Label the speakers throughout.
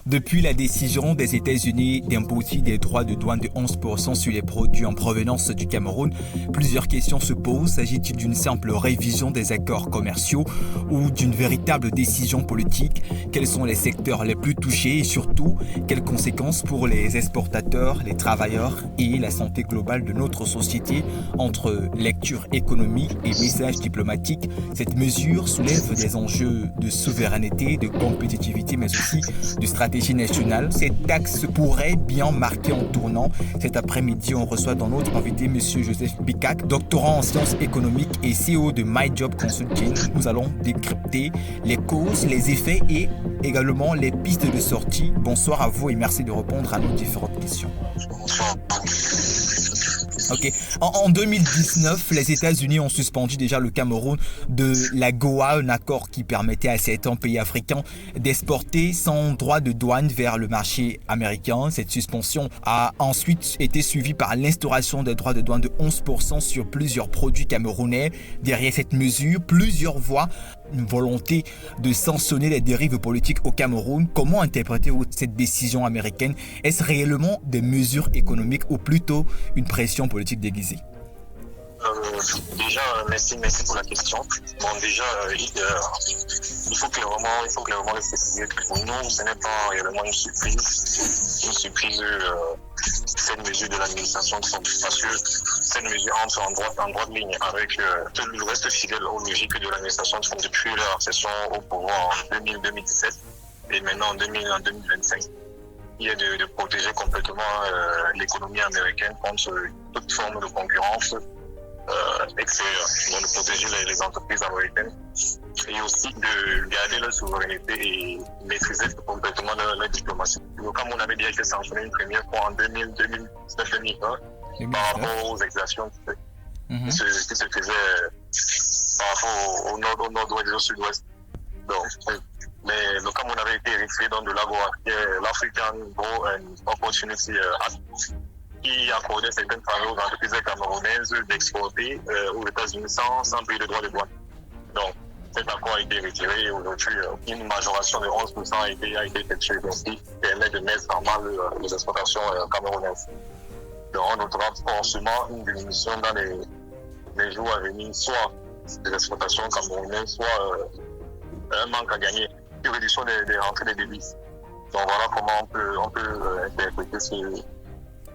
Speaker 1: Depuis la décision des États-Unis d'imposer des droits de douane de 11% sur les produits en provenance du Cameroun, plusieurs questions se posent. S'agit-il d'une simple révision des accords commerciaux ou d'une véritable décision politique? Quels sont les secteurs les plus touchés et surtout, quelles conséquences pour les exportateurs, les travailleurs et la santé globale de notre société? Entre lecture économique et message diplomatique, cette mesure soulève des enjeux de souveraineté, de compétitivité, mais aussi de stratégie nationale. Cette taxe pourrait bien marquer un tournant. Cet après-midi, on reçoit dans notre invité M. Joseph Bikak, doctorant en sciences économiques et CEO de My Job Consulting. Nous allons décrypter les causes, les effets et également les pistes de sortie. Bonsoir à vous et merci de répondre à nos différentes questions. Ok. En 2019, les États-Unis ont suspendu déjà le Cameroun de l'AGOA, un accord qui permettait à certains pays africains d'exporter sans droit de douane vers le marché américain. Cette suspension a ensuite été suivie par l'instauration des droits de douane de 11% sur plusieurs produits camerounais. Derrière cette mesure, plusieurs voix une volonté de sanctionner les dérives politiques au Cameroun. Comment interprétez-vous cette décision américaine? Est-ce réellement des mesures économiques ou plutôt une pression politique déguisée?
Speaker 2: Déjà, merci pour la question. Bon, déjà, il faut clairement le préciser que pour nous, ce n'est pas réellement une surprise. Cette mesure de l'administration de Trump, parce que cette mesure entre en droite ligne avec tout le reste fidèle aux logiques de l'administration de Trump depuis leur accession au pouvoir en 2017 et maintenant en 2025. Il est de protéger complètement l'économie américaine contre toute forme de concurrence extérieure, donc de protéger les entreprises américaines et aussi de garder leur souveraineté et maîtriser complètement leur diplomatie. Donc, comme on avait déjà été sanctionné une première fois en 2019-2020 par rapport aux exactions qui se faisaient par rapport au nord-ouest et au sud-ouest. Donc, mais comme on avait été référé dans de l'AGOA, l'African Growth and Opportunity Act, qui accordait certaines faveurs aux entreprises camerounaises d'exporter aux États-Unis sans payer de droits de douane. Donc, cet accord a été retiré et aujourd'hui, une majoration de 11% a été effectuée, donc qui permet de mettre en mal les exportations camerounaises. Donc, on notera forcément une diminution dans les jours à venir, soit des exportations camerounaises, soit un manque à gagner, une réduction des rentrées des devises. Donc, voilà comment on peut interpréter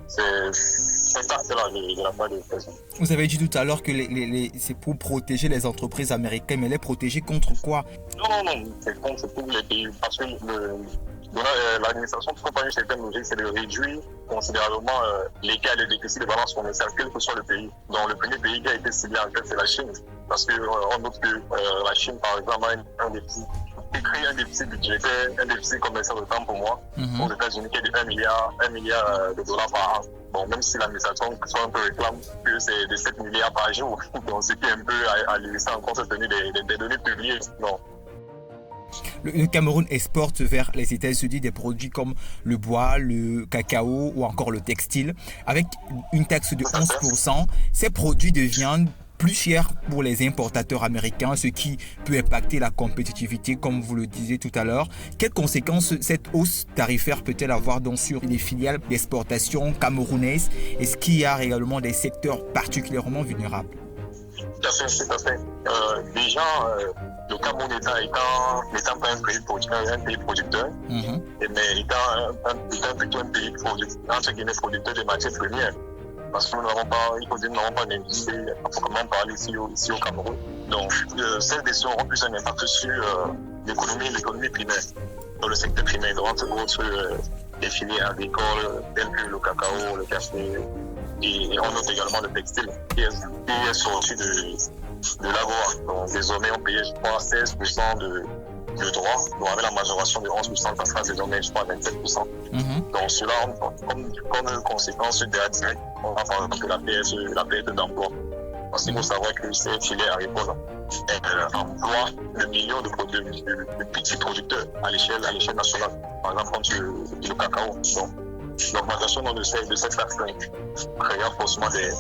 Speaker 2: c'est acte-là de la part des États-Unis.
Speaker 1: Vous avez dit tout à l'heure que c'est pour protéger les entreprises américaines, mais les protéger contre quoi?
Speaker 2: Non, c'est contre tous les pays. Parce que l'administration ne pas une certaine logique, c'est de réduire considérablement l'écart de déficit de balance commerciale, quel que soit le pays. Donc le premier pays qui a été ciblé en fait, c'est la Chine. Parce qu'on note que la Chine, par exemple, a un déficit. Il crée un déficit budgétaire, un déficit commercial autant pour moi, aux États-Unis, qui est de 1 milliard de dollars par an. Bon, même si l'administration soit un peu réclame que c'est de 7 milliards par jour, donc ce qui est un peu à laisser en compte tenu des données publiées. Non.
Speaker 1: Le Cameroun exporte vers les États-Unis des produits comme le bois, le cacao ou encore le textile. Avec une taxe de 11%, ces produits deviennent plus cher pour les importateurs américains, ce qui peut impacter la compétitivité, comme vous le disiez tout à l'heure. Quelles conséquences cette hausse tarifaire peut-elle avoir donc sur les filiales d'exportation camerounaises? Est-ce qu'il y a également des secteurs particulièrement vulnérables?
Speaker 2: Tout à fait. Déjà, le Cameroun n'étant pas un pays producteur, mais étant plutôt un pays producteur de matières premières. Parce que nous n'avons pas d'industrie à proprement parler ici au Cameroun. Donc, ces décisions auront plus un impact sur l'économie primaire, dans le secteur primaire, entre autres les filières agricoles, telles que le cacao, le café, et on note également le textile, qui est sorti de l'AGOA. Donc, désormais, on payait, je crois, 16% de droits. Donc, avec la majoration de 11%, ça sera désormais, je crois, 27%. Donc, cela, comme conséquence directe, on va par exemple la perte d'emploi. Parce qu'il faut savoir que ces filières agricoles emploient le million de petits producteurs à l'échelle nationale. Par exemple, comme le cacao. Donc, l'augmentation de cette taxe créera forcément des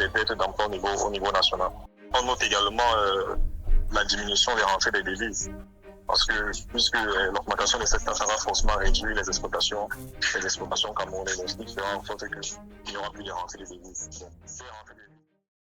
Speaker 2: pertes d'emploi au niveau national. On note également la diminution des rentrées des devises. parce que puisque l'augmentation de cette taxe va forcément réduire les exportations camerounaises, donc ce qui fera en sorte qu'il n'y aura plus de rentrée de devises. Donc, ces rentrées de devises